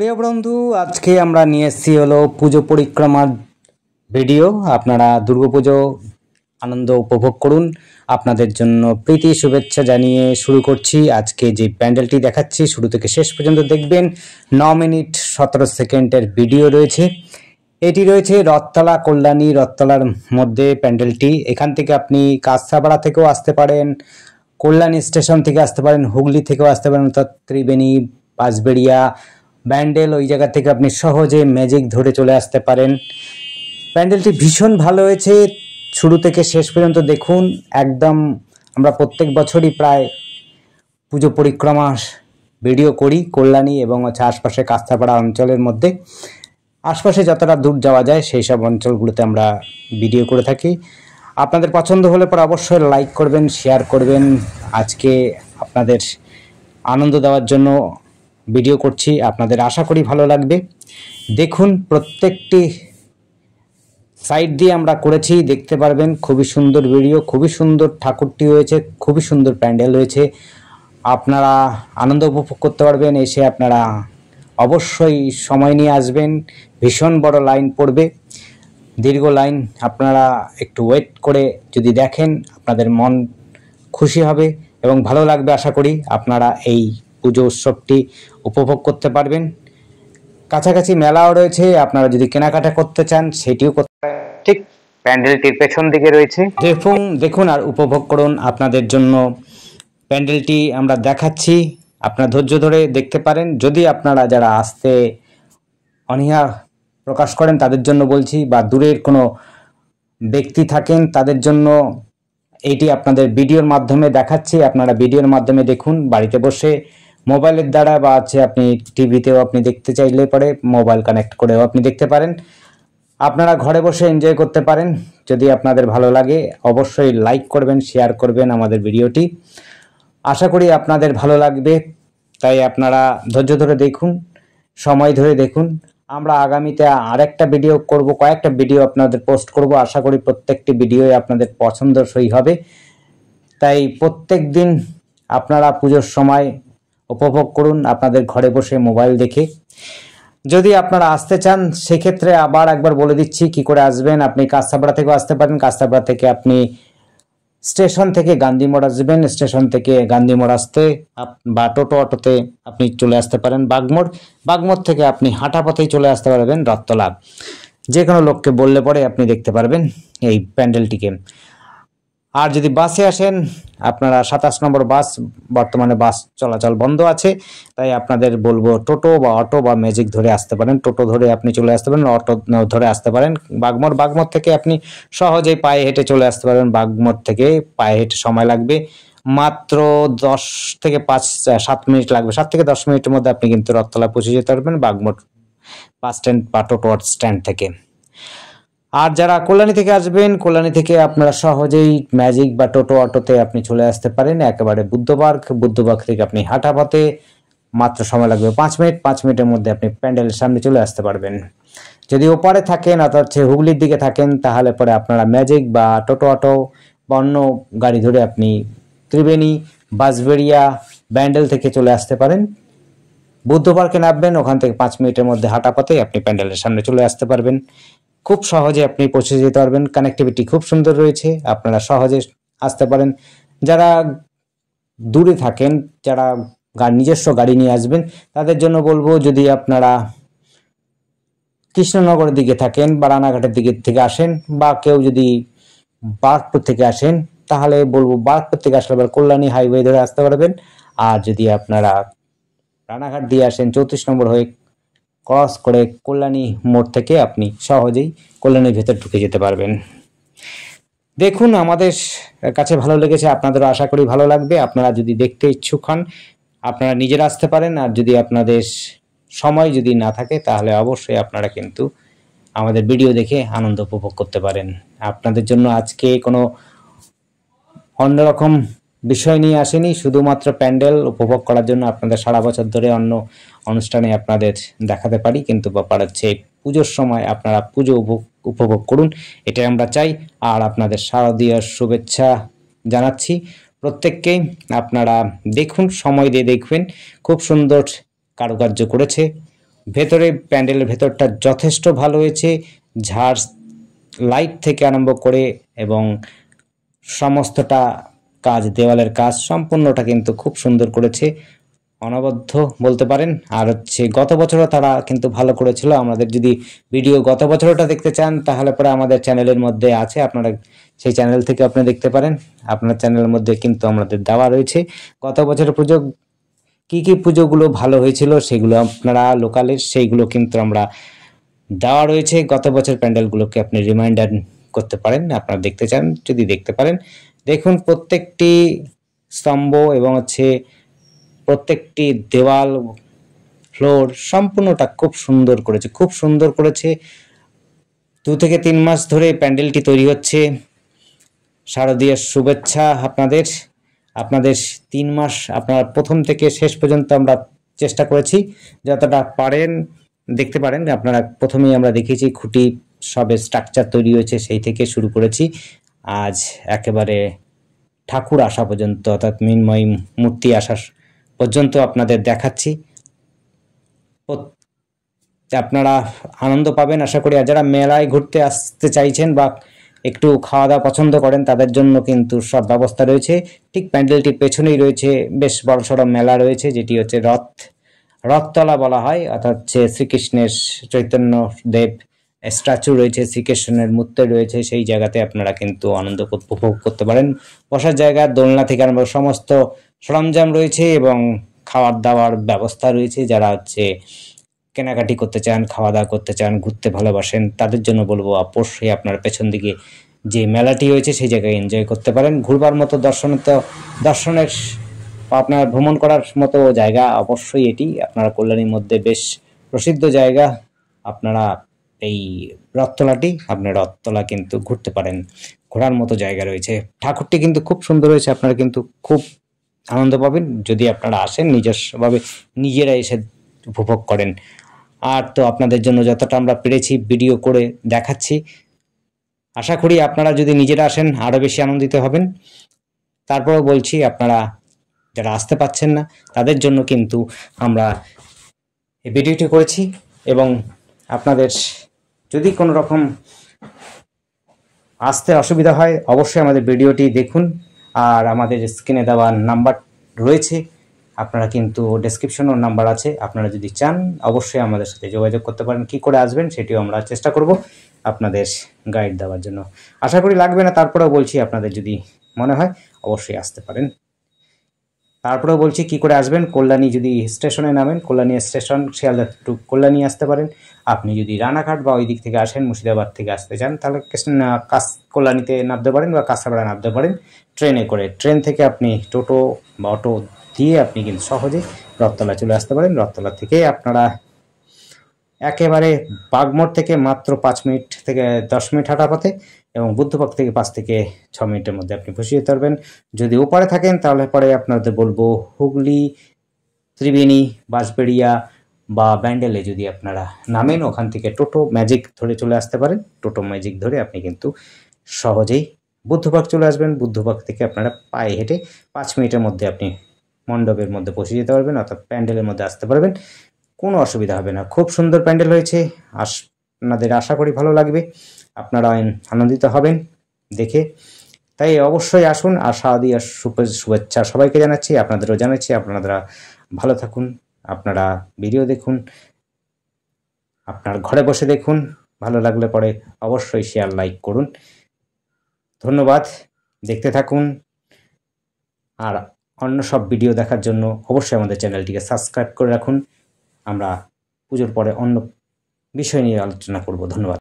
প্রিয় বন্ধু, আজকে আমরা নিয়ে এসেছি হলো পুজো পরিক্রমার ভিডিও। আপনারা দুর্গাপুজো আনন্দ উপভোগ করুন। আপনাদের জন্য প্রীতি শুভেচ্ছা জানিয়ে শুরু করছি। আজকে যে প্যান্ডেলটি দেখাচ্ছি শুরু থেকে শেষ পর্যন্ত দেখবেন। 9 মিনিট 17 সেকেন্ডের ভিডিও রয়েছে। এটি রয়েছে রথতলা, কল্যাণী রথতলার মধ্যে প্যান্ডেলটি। এখান থেকে আপনি কাঁচরাপাড়া থেকেও আসতে পারেন, কল্যাণী স্টেশন থেকে আসতে পারেন, হুগলি থেকেও আসতে পারেন, অর্থাৎ ত্রিবেণী, বাঁশবেড়িয়া, ব্যান্ডেল, ওই জায়গা থেকে আপনি সহজে ম্যাজিক ধরে চলে আসতে পারেন। প্যান্ডেলটি ভীষণ ভালো হয়েছে, শুরু থেকে শেষ পর্যন্ত দেখুন। একদম আমরা প্রত্যেক বছরই প্রায় পুজো পরিক্রমা ভিডিও করি কল্যাণী এবং আশপাশে কাঁচরাপাড়া অঞ্চলের মধ্যে। আশপাশে যতটা দূর যাওয়া যায় সেই সব অঞ্চলগুলোতে আমরা ভিডিও করে থাকি। আপনাদের পছন্দ হলে পরে অবশ্যই লাইক করবেন, শেয়ার করবেন। আজকে আপনাদের আনন্দ দেওয়ার জন্য ভিডিও করছি, আপনাদের আশা করি ভালো লাগবে। দেখুন, প্রত্যেকটি সাইড দিয়ে আমরা করেছি, দেখতে পারবেন। খুবই সুন্দর ভিডিও, খুবই সুন্দর ঠাকুরটি হয়েছে, খুবই সুন্দর প্যান্ডেল হয়েছে। আপনারা আনন্দ উপভোগ করতে পারবেন। এসে আপনারা অবশ্যই সময় নিয়ে আসবেন। ভীষণ বড় লাইন পড়বে, দীর্ঘ লাইন। আপনারা একটু ওয়েট করে যদি দেখেন আপনাদের মন খুশি হবে এবং ভালো লাগবে। আশা করি আপনারা এই পুজো উৎসবটি উপভোগ করতে পারবেন। কাছাকাছি মেলাও রয়েছে, আপনারা যদি কেনাকাটা করতে চান সেটিও করতে পারেন। ঠিক প্যান্ডেলটির পেছন দিকে রয়েছে। দেখুন আর উপভোগ করুন। আপনাদের জন্য প্যান্ডেলটি আমরা দেখাচ্ছি, আপনারা ধৈর্য ধরে দেখতে পারেন। যদি আপনারা যারা আসতে অনীহা প্রকাশ করেন তাদের জন্য বলছি, বা দূরের কোনো ব্যক্তি থাকেন তাদের জন্য এইটি আপনাদের ভিডিওর মাধ্যমে দেখাচ্ছি। আপনারা ভিডিওর মাধ্যমে দেখুন, বাড়িতে বসে মোবাইলের দ্বারা, বা আপনি টিভিতেও আপনি দেখতে চাইলে পরে মোবাইল কানেক্ট করেও আপনি দেখতে পারেন। আপনারা ঘরে বসে এনজয় করতে পারেন। যদি আপনাদের ভালো লাগে অবশ্যই লাইক করবেন, শেয়ার করবেন আমাদের ভিডিওটি। আশা করি আপনাদের ভালো লাগবে, তাই আপনারা ধৈর্য ধরে দেখুন, সময় ধরে দেখুন। আমরা আগামীতে আরেকটা ভিডিও করব, কয়েকটা ভিডিও আপনাদের পোস্ট করব। আশা করি প্রত্যেকটি ভিডিওই আপনাদের পছন্দসই হবে। তাই প্রত্যেক দিন আপনারা পুজোর সময় উপভোগ করুন আপনাদের ঘরে বসে মোবাইল দেখে। যদি আপনারা আসতে চান সেক্ষেত্রে আবার একবার বলে দিচ্ছি কি করে আসবেন। আপনি কাঁচরাপাড়া থেকেও আসতে পারেন। কাঁচরাপাড়া থেকে আপনি স্টেশন থেকে গান্ধী মোড় আসবেন, স্টেশন থেকে গান্ধী মোড় আসতে বা টোটো অটোতে আপনি চলে আসতে পারেন বাগমোড়। বাগমোড় থেকে আপনি হাঁটা পথেই চলে আসতে পারবেন রথতলা। যে কোনো লোককে বললে পরে আপনি দেখতে পারবেন এই প্যান্ডেলটিকে। আর যদি বাসে আসেন, আপনারা 27 নম্বর বাস, বর্তমানে বাস চলাচল বন্ধ আছে, তাই আপনাদের বলবো টোটো বা অটো বা ম্যাজিক ধরে আসতে পারেন। টোটো ধরে আপনি চলে আসতে পারেন, অটো ধরে আসতে পারেন বাগমোড়। বাগমোড় থেকে আপনি সহজেই পায়ে হেঁটে চলে আসতে পারবেন। বাগমোড় থেকে পায়ে হেঁটে সময় লাগবে মাত্র 10 থেকে 7 মিনিট লাগবে। 7 থেকে 10 মিনিটের মধ্যে আপনি কিন্তু রথতলা পৌঁছে যেতে পারবেন বাগমোড় বাস স্ট্যান্ড বা টোটো স্ট্যান্ড থেকে। আর যারা কল্যাণী থেকে আসবেন, কল্যাণী থেকে আপনারা সহজেই ম্যাজিক বা টোটো অটোতে আপনি চলে আসতে পারেন একেবারে বুদ্ধবাগ থেকে আপনি হাঁটা পথে মাত্র সময় লাগবে 5 মিনিট। 5 মিনিটের মধ্যে আপনি প্যান্ডেলের সামনে চলে আসতে পারবেন। যদি ওপারে থাকেন অর্থাৎ হুগলির দিকে থাকেন তাহলে পরে আপনারা ম্যাজিক বা টোটো অটো বা অন্য গাড়ি ধরে আপনি ত্রিবেণী, বাঁশবেড়িয়া, ব্যান্ডেল থেকে চলে আসতে পারেন। বুদ্ধ পার্কে নামবেন, ওখান থেকে 5 মিনিটের মধ্যে হাঁটা পথে আপনি প্যান্ডেলের সামনে চলে আসতে পারবেন। খুব সহজে আপনি পৌঁছে যেতে পারবেন। কানেক্টিভিটি খুব সুন্দর রয়েছে, আপনারা সহজে আসতে পারেন। যারা দূরে থাকেন, যারা নিজস্ব গাড়ি নিয়ে আসবেন তাদের জন্য বলবো, যদি আপনারা কৃষ্ণনগরের দিকে থাকেন বা রানাঘাটের দিকে থেকে আসেন, বা কেউ যদি বারাকপুর থেকে আসেন তাহলে বলবো বারাকপুর থেকে আসলে আবার কল্যাণী হাইওয়ে ধরে আসতে পারবেন। আর যদি আপনারা রানাঘাট দিয়ে আসেন 34 নম্বর হয়ে ক্রস করে কল্যাণী মোড় থেকে আপনি সহজেই কল্যাণীর ভেতর ঢুকে যেতে পারবেন। দেখুন, আমাদের কাছে ভালো লেগেছে, আপনাদেরও আশা করি ভালো লাগবে। আপনারা যদি দেখতে ইচ্ছুক হন আপনারা নিজেরা আসতে পারেন। আর যদি আপনাদের সময় যদি না থাকে তাহলে অবশ্যই আপনারা কিন্তু আমাদের ভিডিও দেখে আনন্দ উপভোগ করতে পারেন। আপনাদের জন্য আজকে কোনো অন্যরকম বিষয় নিয়ে আসেনি, শুধুমাত্র প্যান্ডেল উপভোগ করার জন্য। আপনাদের সারা বছর ধরে অন্য অনুষ্ঠানে আপনাদের দেখাতে পারি, কিন্তু ব্যাপার হচ্ছে পুজোর সময় আপনারা পুজো উপভোগ করুন, এটাই আমরা চাই। আর আপনাদের শারদীয় শুভেচ্ছা জানাচ্ছি প্রত্যেককেই। আপনারা দেখুন, সময় দিয়ে দেখবেন, খুব সুন্দর কারুকার্য করেছে ভেতরে প্যান্ডেলের ভেতরটা যথেষ্ট ভালো হয়েছে, ঝাড় লাইট থেকে আরম্ভ করে এবং সমস্তটা কাজ, দেওয়ালের কাজ সম্পূর্ণটা কিন্তু খুব সুন্দর করেছে, অনবদ্য বলতে পারেন। আর হচ্ছে গত বছরও তারা কিন্তু ভালো করেছিল। আমাদের যদি ভিডিও গত বছরটা দেখতে চান তাহলে পরে আমাদের চ্যানেলের মধ্যে আছে, আপনারা সেই চ্যানেল থেকে আপনি দেখতে পারেন। আপনার চ্যানেলের মধ্যে কিন্তু আমাদের দেওয়া রয়েছে গত বছরের পুজো কি কি পুজোগুলো ভালো হয়েছিল সেগুলো আপনারা লোকালের সেইগুলো কিন্তু আমরা দেওয়া রয়েছে। গত বছর প্যান্ডেলগুলোকে আপনি রিমাইন্ডার করতে পারেন, আপনারা দেখতে চান যদি দেখতে পারেন। দেখুন প্রত্যেকটি স্তম্ভ এবং হচ্ছে প্রত্যেকটি দেওয়াল, ফ্লোর সম্পূর্ণটা খুব সুন্দর করেছে, খুব সুন্দর করেছে। 2 থেকে 3 মাস ধরে প্যান্ডেলটি তৈরি হচ্ছে। শারদীয়ার শুভেচ্ছা আপনাদের। আপনাদের 3 মাস আপনার প্রথম থেকে শেষ পর্যন্ত আমরা চেষ্টা করেছি যতটা পারেন। দেখতে পারেন আপনারা, প্রথমেই আমরা দেখিয়েছি খুঁটি সবে স্ট্রাকচার তৈরি হয়েছে সেই থেকে শুরু করেছি আজ একেবারে ঠাকুর আসা পর্যন্ত, অর্থাৎ মৃন্ময়ী মূর্তি আসা পর্যন্ত আপনাদের দেখাচ্ছি। আপনারা আনন্দ পাবেন আশা করি। আর যারা মেলায় ঘুরতে আসতে চাইছেন বা একটু খাওয়া দাওয়া পছন্দ করেন তাদের জন্য কিন্তু সব ব্যবস্থা রয়েছে। ঠিক প্যান্ডেলটির পেছনেই রয়েছে বেশ বড়সড় মেলা রয়েছে, যেটি হচ্ছে রথতলা বলা হয়, অর্থাৎ শ্রীকৃষ্ণের, চৈতন্য দেব স্ট্যাচু রয়েছে, শ্রীকৃষ্ণের মূর্তি রয়েছে, সেই জায়গাতে আপনারা কিন্তু আনন্দ উপভোগ করতে পারেন। বসার জায়গা, দোলনা থেকে আরম্ভ সমস্ত সরঞ্জাম রয়েছে এবং খাওয়ার দাওয়ার ব্যবস্থা রয়েছে। যারা হচ্ছে কেনাকাটি করতে চান, খাওয়া দাওয়া করতে চান, ঘুরতে ভালোবাসেন তাদের জন্য বলবো অবশ্যই আপনার পেছন দিকে যে মেলাটি হয়েছে সেই জায়গায় এনজয় করতে পারেন। ঘুরবার মতো দর্শনের আপনার ভ্রমণ করার মতো জায়গা অবশ্যই এটি। আপনারা কল্যাণীর মধ্যে বেশ প্রসিদ্ধ জায়গা। আপনারা এই রথতলা কিন্তু ঘুরতে পারেন, ঘোরার মতো জায়গা রয়েছে। ঠাকুরটি কিন্তু খুব সুন্দর হয়েছে, আপনারা কিন্তু খুব আনন্দ পাবেন যদি আপনারা আসেন, নিজস্বভাবে নিজেরা এসে উপভোগ করেন। আর তো আপনাদের জন্য যতটা আমরা পেরেছি ভিডিও করে দেখাচ্ছি। আশা করি আপনারা যদি নিজেরা আসেন আরও বেশি আনন্দিত হবেন। তারপরেও বলছি, আপনারা যারা আসতে পারছেন না তাদের জন্য কিন্তু আমরা এই ভিডিওটি করেছি এবং আপনাদের যদি কোনো রকম আসতে অসুবিধা হয় অবশ্যই আমাদের ভিডিওটি দেখুন। আর আমাদের স্ক্রিনে দেওয়া নাম্বার রয়েছে, আপনারা কিন্তু ডেসক্রিপশনেও নাম্বার আছে, আপনারা যদি চান অবশ্যই আমাদের সাথে যোগাযোগ করতে পারেন। কি করে আসবেন সেটিও আমরা চেষ্টা করব আপনাদের গাইড দেওয়ার জন্য। আশা করি লাগবে না, তারপরেও বলছি আপনাদের যদি মনে হয় অবশ্যই আসতে পারেন। তারপরেও বলছি কি করে আসবেন। কল্যাণী যদি স্টেশনে নামেন, কল্যাণী স্টেশন শিয়ালদা টু কল্যাণী আসতে পারেন। আপনি যদি রানাঘাট বা ওই দিক থেকে আসেন, মুর্শিদাবাদ থেকে আসতে চান, তাহলে কল্যাণীতে নামতে পারেন বা কাঁচরাপাড়া নামতে পারেন ট্রেনে করে। ট্রেন থেকে আপনি টোটো বা অটো দিয়ে আপনি কিন্তু সহজে রথতলা চলে আসতে পারেন। রথতলা থেকে আপনারা একেবারে বাগমোড় থেকে মাত্র 5 মিনিট থেকে 10 মিনিট হাঁটা পথে এবং বুদ্ধবাগ থেকে 5 থেকে 6 মিনিটের মধ্যে আপনি পৌঁছে যেতে পারবেন। যদি ওপারে থাকেন তাহলে পরে আপনাদের বলবো হুগলি, ত্রিবেণী, বাঁশবেড়িয়া বা ব্যান্ডেলে যদি আপনারা নামেন, ওখান থেকে টোটো ম্যাজিক ধরে চলে আসতে পারেন। টোটো ম্যাজিক ধরে আপনি কিন্তু সহজেই বুদ্ধবাগ চলে আসবেন। বুদ্ধবাগ থেকে আপনারা পায়ে হেঁটে 5 মিনিটের মধ্যে আপনি মণ্ডপের মধ্যে পৌঁছে যেতে পারবেন, অর্থাৎ প্যান্ডেলের মধ্যে আসতে পারবেন। কোনো অসুবিধা হবে না। খুব সুন্দর প্যান্ডেল হয়েছে, আপনাদের আশা করি ভালো লাগবে, আপনারা আনন্দিত হবেন দেখে। তাই অবশ্যই আসুন। আর শারদীয়ার শুভেচ্ছা সবাইকে জানাচ্ছি, আপনাদেরও জানাচ্ছি। আপনারা ভালো থাকুন, আপনারা ভিডিও দেখুন, আপনার ঘরে বসে দেখুন। ভালো লাগলে পরে অবশ্যই শেয়ার লাইক করুন। ধন্যবাদ, দেখতে থাকুন। আর অন্য সব ভিডিও দেখার জন্য অবশ্যই আমাদের চ্যানেলটিকে সাবস্ক্রাইব করে রাখুন। আমরা পুজোর পরে অন্য বিষয় নিয়ে আলোচনা করব। ধন্যবাদ।